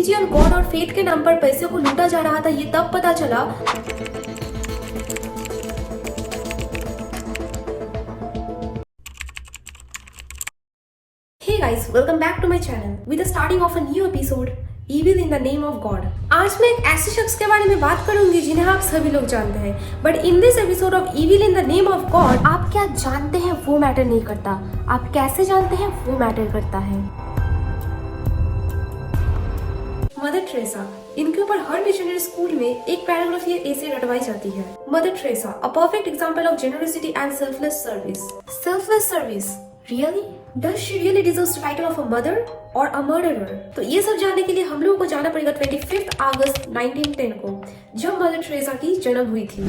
Religion, God और faith के नाम पर पैसे को लूटा जा रहा था, ये तब पता चला Hey guys, welcome back to my channel with the starting of a new episode Evil in the Name of God। आज मैं एक ऐसे शख्स के बारे में बात करूंगी जिन्हें आप सभी लोग जानते हैं, but in this episode of Evil in the Name of God आप क्या जानते हैं वो मैटर नहीं करता, आप कैसे जानते हैं वो मैटर करता है। मदर टेरेसा, इनके ऊपर हर मिशनरी स्कूल में एक पैराग्राफ ये ऐसे रटवाई जाती है। Mother Teresa, a perfect example of generosity and selfless service. Selfless service, really? Does she really deserve the title of a mother or a murderer? तो ये सब जानने के लिए हम लोगों को जाना पड़ेगा 25 अगस्त 1910 को, जब मदर टेरेसा की जन्म हुई थी।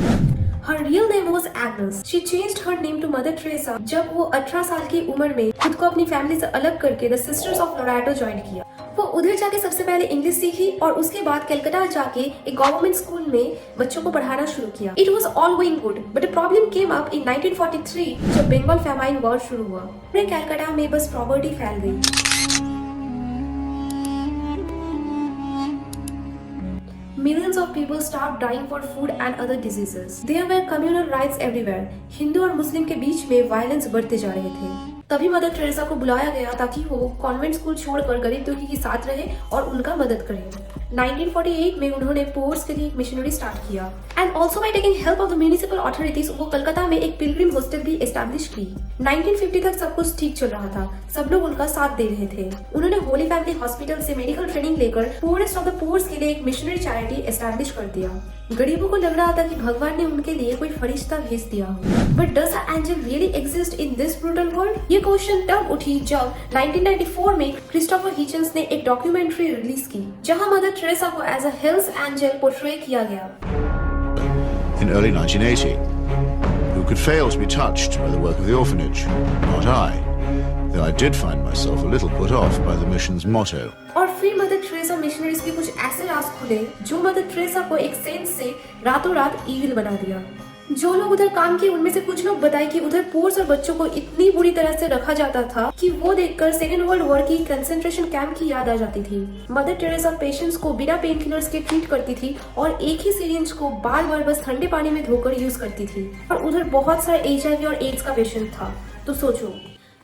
Her real name was Agnes. She changed her name to Mother Teresa जब वो 18 साल की उम्र में खुद को अपनी फैमिली से अलग करके the sisters of Loreto join किया। वो उधर जाके सबसे पहले इंग्लिश सीखी और उसके बाद कलकत्ता जाके एक गवर्नमेंट स्कूल में बच्चों को पढ़ाना शुरू किया। It was all going good, but a problem came up in 1943 जब बंगाल फेमाइन वॉर शुरू हुआ। पूरे कलकत्ता में बस प्रॉपर्टी फैल गई। Millions of people starved, dying for food and other diseases. There were communal riots everywhere. Hindu और मुस्लिम के बीच में वायलेंस बढ़ते जा रहे थे। तभी मदर टेरेसा को बुलाया गया ताकि वो कॉन्वेंट स्कूल छोड़कर गरीब दुखी के साथ रहे और उनका मदद करे। 1948 में उन्होंने पोर्स के लिए एक मिशनरी स्टार्ट किया and also by taking help of the municipal authorities वो कलकत्ता में एक पिलग्रिम हॉस्टल भी एस्टैब्लिश की। 1950 तक सब कुछ ठीक चल रहा था, सब लोग उनका साथ दे रहे थे। उन्होंने होली फैमिली हॉस्पिटल से मेडिकल ट्रेनिंग लेकर पोरेस्ट ऑफ द पोर्स के लिए एक मिशनरी चैरिटी एस्टैब्लिश कर दिया। गरीबों को लग रहा था कि भगवान ने उनके लिए कोई फरिश्ता भेज दिया हो। But does a angel really exist in this brutal world? ये क्वेश्चन तब उठी जब 1994 में क्रिस्टोफर हिचन्स ने एक डॉक्यूमेंट्री रिलीज की जहां मदर टेरेसा को एज अ हेल्स एंजल पोर्ट्रे किया गया। In early 1980, who could fail to be touched by the work of the orphanage? Not I. Though I did find myself a little put off by the mission's motto. और फिर mother Teresa missionaries के कुछ ऐसे राज खुले जो mother Teresa को एक sense से रातों रात ईविल बना दिया। जो लोग उधर काम किए उनमें से कुछ लोग बताए कि उधर पोर्स और बच्चों को इतनी बुरी तरह से रखा जाता था कि वो देखकर सेकेंड वर्ल्ड वॉर की कंसंट्रेशन कैंप की याद आ जाती थी। मदर टेरेसा पेशेंट्स को बिना पेन किलर्स के ट्रीट करती थी और एक ही सिरिंज को बार बार बस ठंडे पानी में धोकर यूज करती थी। और उधर बहुत सारा HIV और एड्स का पेशेंट था। तो सोचो,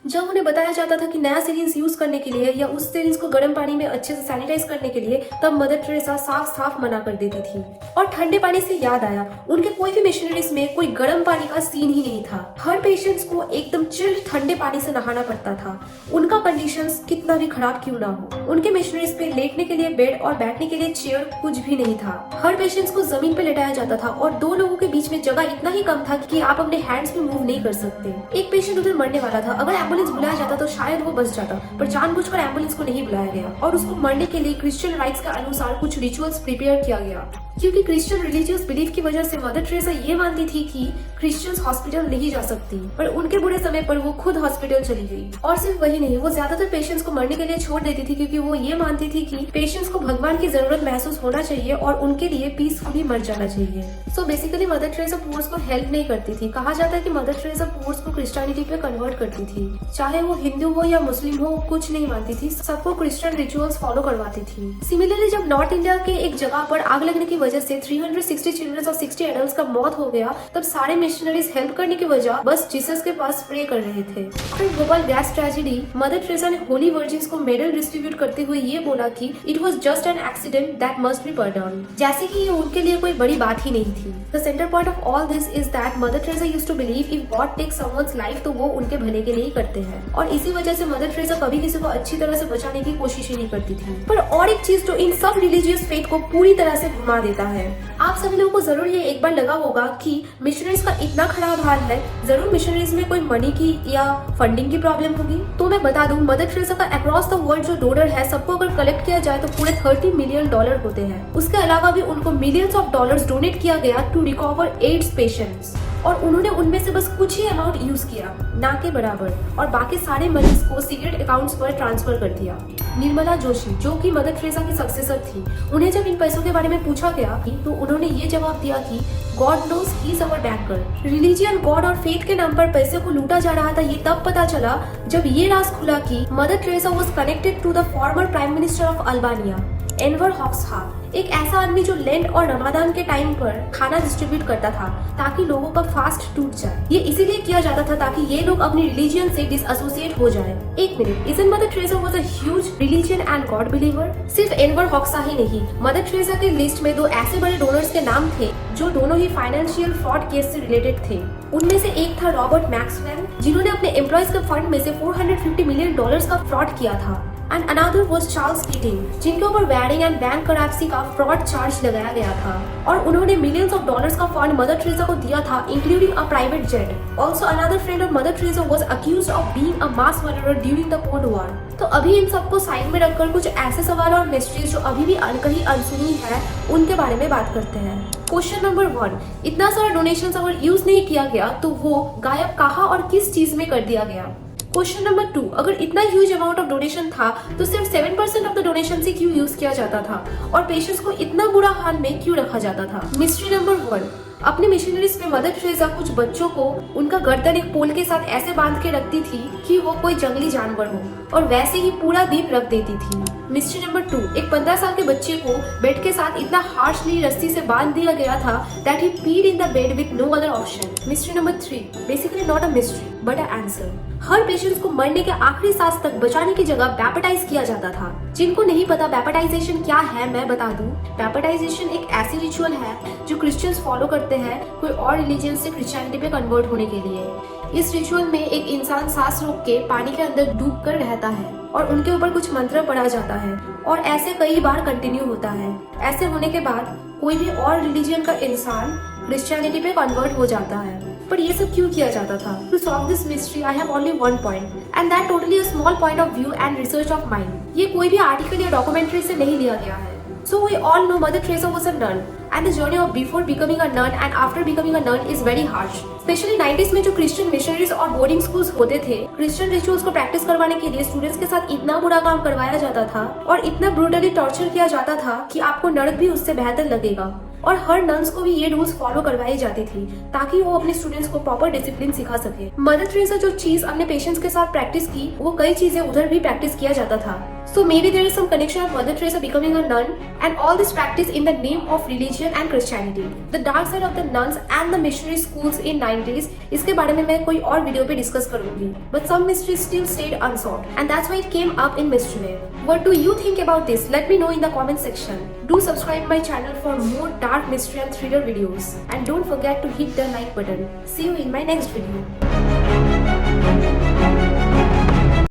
जब उन्हें बताया जाता था कि नया सिरिंज यूज करने के लिए या उस सिरिंज को गर्म पानी में अच्छे से सैनिटाइज करने के लिए, तब मदर टेरेसा साफ साफ मना कर देती थी। और ठंडे पानी से याद आया, उनके कोई भी मिशनरीज में कोई गर्म पानी का सीन ही नहीं था। हर पेशेंट्स को एकदम चिल्ड ठंडे पानी से नहाना पड़ता था, उनका कंडीशंस कितना भी खराब क्यों ना हो। उनके मिशनरीज पे लेटने के लिए बेड और बैठने के लिए चेयर कुछ भी नहीं था। हर पेशेंट्स को जमीन पे लेटाया जाता था और दो लोगों के बीच में जगह इतना ही कम था कि आप अपने हैंड्स में मूव नहीं कर सकते। एक पेशेंट उधर मरने वाला था, अगर एम्बुलेंस बुलाया जाता तो शायद वो बच जाता, पर जानबूझकर एम्बुलेंस को नहीं बुलाया गया और उसको मरने के लिए क्रिश्चियन राइट्स के अनुसार कुछ रिचुअल्स प्रिपेयर किया गया। क्योंकि क्रिश्चियन रिलीजियस बिलीफ की वजह से मदर टेरेसा ये मानती थी कि क्रिश्चियंस हॉस्पिटल नहीं जा सकती, पर उनके बुरे समय पर वो खुद हॉस्पिटल चली गई। और सिर्फ वही नहीं, वो ज्यादातर पेशेंट्स को मरने के लिए छोड़ देती थी क्योंकि वो ये मानती थी कि पेशेंट्स को भगवान की जरूरत महसूस होना चाहिए और उनके लिए पीसफुली मर जाना चाहिए। So basically Mother Teresa poors को हेल्प नहीं करती थी। कहा जाता है कि मदर टेरेसा पुअर्स को क्रिश्चियनिटी पे कन्वर्ट करती थी, चाहे वो हिंदू हो या मुस्लिम हो, कुछ नहीं मानती थी, सबको क्रिश्चियन रिचुअल्स फॉलो करवाती थी। सिमिलरली जब नॉर्थ इंडिया के एक जगह पर आग लगने की वजह से 360 चिल्ड्रन और 60 एडल्ट्स का मौत हो गया, तब सारे मिशनरीज हेल्प करने की वजह बस जीसस के पास प्रे कर रहे थे। फिर Bhopal gas tragedy, mother Teresa ने होली वर्जिन्स को मेडल डिस्ट्रीब्यूट करते हुए ये बोला कि it was just an accident that must be pardon, जैसे कि ये उनके लिए कोई बड़ी बात ही नहीं थी। The centre point of all this is that Mother Teresa used to believe if God takes someone's life तो वो उनके भले के लिए ही करते हैं, और इसी वजह से मदर टेरेसा कभी किसी को अच्छी तरह से बचाने की कोशिश ही नहीं करती थी। पर और एक चीज जो इन सब रिलीजियस फेथ को पूरी तरह से घुमा देता है, आप सभी लोगों को जरूर ये एक बार लगा होगा कि मिशनरीज का इतना खराब हाल है, जरूर मिशनरीज में कोई मनी की या फंडिंग की प्रॉब्लम होगी। तो मैं बता दूं, मदर टेरेसा का अक्रॉस द वर्ल्ड जो डोनर है, सबको अगर कलेक्ट किया जाए तो पूरे $30 मिलियन होते हैं। उसके अलावा भी उनको मिलियंस ऑफ डॉलर्स डोनेट किया गया टू रिकवर एड्स पेशेंट्स, और उन्होंने उनमें से बस कुछ ही अमाउंट यूज किया, ना के बराबर, और बाकी सारे मनीज को सीक्रेट अकाउंट्स पर ट्रांसफर कर दिया। निर्मला जोशी, जो कि मदर टेरेसा की सक्सेसर थी, उन्हें जब इन पैसों के बारे में पूछा गया तो उन्होंने ये जवाब दिया कि God knows he is our banker. Religion, God और फेथ के नाम पर पैसे को लूटा जा रहा था, ये तब पता चला जब ये राज खुला कि Mother Teresa was connected to the former prime minister of Albania. Enver Hoxha एक ऐसा आदमी जो लेंट और रमादान के टाइम पर खाना डिस्ट्रीब्यूट करता था ताकि लोगों का फास्ट टूट जाए। ये इसीलिए किया जाता था ताकि ये लोग अपनी रिलीजन से डिसएसोसिएट हो जाए। एक minute, isn't mother Teresa was a huge religion and God believer? सिर्फ एनवर हॉक्सहा ही नहीं, मदर टेरेसा के लिस्ट में 2 ऐसे बड़े डोनर्स के नाम थे जो दोनों ही फाइनेंशियल फ्रॉड केस से रिलेटेड थे। उनमें से एक था रॉबर्ट मैक्सवेल, जिन्होंने अपने एम्प्लॉयज के फंड में से $450 मिलियन का फ्रॉड किया था। And another was Charles kidding, जिनके ऊपर वेडिंग एंड बैंक करप्सी का फ्रॉड चार्ज लगाया गया था और उन्होंने मिलियंस ऑफ डॉलर्स का फंड मदर टेरेसा को दिया था, including a private jet. Also another friend of mother Teresa was accused of being a mass murderer during the cold war. तो अभी इन सबको साइड में रखकर कुछ ऐसे सवाल और मिस्ट्रीज जो अभी भी अनकही अनसुनी है उनके बारे में बात करते हैं। क्वेश्चन नंबर 1, इतना सारा डोनेशन अगर यूज नहीं किया गया तो वो गायब कहाँ और किस चीज में कर दिया गया? क्वेश्चन नंबर 2, अगर इतना ह्यूज अमाउंट ऑफ डोनेशन था तो सिर्फ 7% ऑफ द डोनेशन से क्यों यूज किया जाता था और पेशेंट्स को इतना बुरा हाल में क्यों रखा जाता था? मिस्ट्री नंबर 1, अपनी मिशनरीज में मदर टेरेसा कुछ बच्चों को उनका गर्दन एक पोल के साथ ऐसे बांध के रखती थी कि वो कोई जंगली जानवर हो और वैसे ही पूरा दिन रख देती थी। मिस्ट्री नंबर 2, एक 15 साल के बच्चे को बेड के साथ इतना हार्शली रस्सी से बांध दिया गया था that he peed in the bed with no other option. Mystery number 3, basically not a mystery but a answer. Her patients को मरने के आखिरी सांस तक बचाने की जगह बैप्टाइज किया जाता था। जिनको नहीं पता बैप्टाइजेशन क्या है, मैं बता दूं। बैप्टाइजेशन एक ऐसी रिचुअल है जो क्रिश्चियंस फॉलो करते हैं कोई और रिलीजन से क्रिश्चियनिटी पे कन्वर्ट होने के लिए। इस रिचुअल में एक इंसान सांस रोक के पानी के अंदर डूब कर रहता है और उनके ऊपर कुछ मंत्र पढ़ा जाता है और ऐसे कई बार कंटिन्यू होता है। ऐसे होने के बाद कोई भी और रिलीजन का इंसान क्रिश्चियनिटी पे कन्वर्ट हो जाता है। पर ये सब क्यों किया जाता था? To solve this mystery I have only one point and that totally a small point of view and research of mind. ये कोई भी आर्टिकल या डॉक्यूमेंट्री से नहीं लिया गया है। So we all know Mother Teresa was a nun and the journey of before becoming a nun and after becoming a nun is very harsh. Especially 90s में जो क्रिश्चियन मिशनरीज और boarding schools होते थे, Christian rituals को practice करवाने के लिए students के साथ इतना बुरा काम करवाया जाता था और इतना ब्रूटली टॉर्चर किया जाता था कि आपको नरक भी उससे बेहतर लगेगा। और हर नन्स को भी ये रूल्स फॉलो करवाई जाती थी ताकि वो अपने स्टूडेंट्स को प्रॉपर डिसिप्लिन सिखा सके। मदर टेरेसा जो चीज अपने पेशेंट्स के साथ प्रैक्टिस की वो कई चीजें उधर भी प्रैक्टिस किया जाता था। So maybe there is some connection of Mother Teresa becoming a nun and all this practice in the name of religion and Christianity. The dark side of the nuns and the missionary schools in 90s, इसके बारे में मैं कोई और video पे discuss करूंगी। But some mysteries still stayed unsolved and that's why it came up in Mystery Wave. What do you think about this? Let me know in the comment section. Do subscribe my channel for more dark mystery and thriller videos and don't forget to hit the like button. See you in my next video.